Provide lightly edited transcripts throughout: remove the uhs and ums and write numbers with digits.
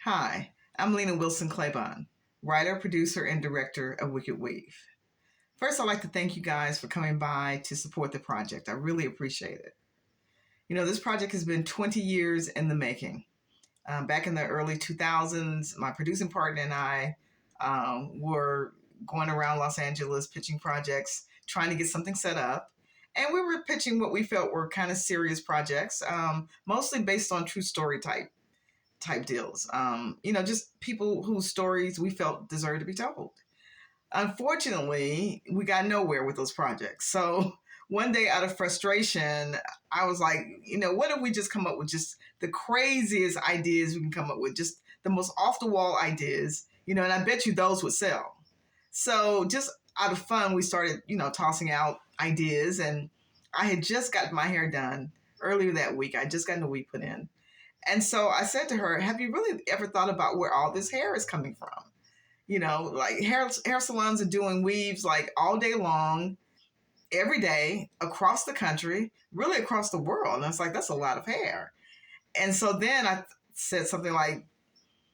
Hi, I'm Lena Wilson Claiborne, writer, producer, and director of Wicked Weave. First, I'd like to thank you guys for coming by to support the project. I really appreciate it. This project has been 20 years in the making. Back in the early 2000s, my producing partner and I were going around Los Angeles pitching projects, trying to get something set up. And we were pitching what we felt were kind of serious projects, mostly based on true story type deals. Just people whose stories we felt deserved to be told. Unfortunately, we got nowhere with those projects. So one day, out of frustration, I was like, what if we just come up with just the craziest ideas we can come up with, just the most off the wall ideas, and I bet you those would sell. So just out of fun, we started, tossing out ideas. And I had just gotten my hair done earlier that week. I just gotten a week put in. And so I said to her, have you really ever thought about where all this hair is coming from? Like hair salons are doing weaves like all day long, every day, across the country, really across the world. And I was like, that's a lot of hair. And so then I said something like,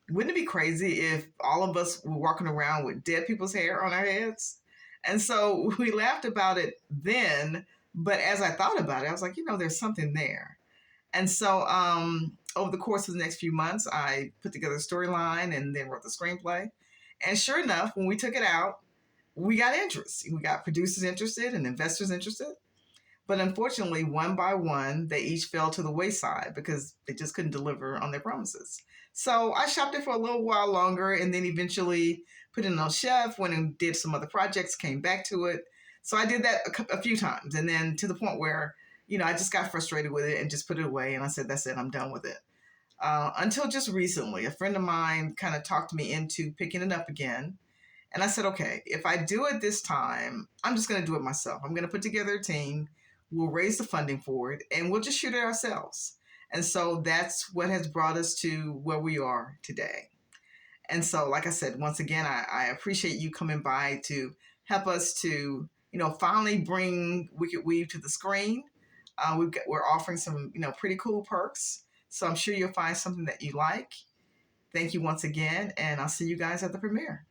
wouldn't it be crazy if all of us were walking around with dead people's hair on our heads? And so we laughed about it then. But as I thought about it, I was like, there's something there. And so over the course of the next few months, I put together a storyline and then wrote the screenplay. And sure enough, when we took it out, we got interest. We got producers interested and investors interested. But unfortunately, one by one, they each fell to the wayside because they just couldn't deliver on their promises. So I shopped it for a little while longer and then eventually put it on shelf, went and did some other projects, came back to it. So I did that a few times. And then to the point where I just got frustrated with it and just put it away. And I said, that's it, I'm done with it. Until just recently, a friend of mine kind of talked me into picking it up again. And I said, okay, if I do it this time, I'm just going to do it myself. I'm going to put together a team. We'll raise the funding for it and we'll just shoot it ourselves. And so that's what has brought us to where we are today. And so, like I said, once again, I appreciate you coming by to help us to, finally bring Wicked Weave to the screen. We're offering some, pretty cool perks. So I'm sure you'll find something that you like. Thank you once again, and I'll see you guys at the premiere.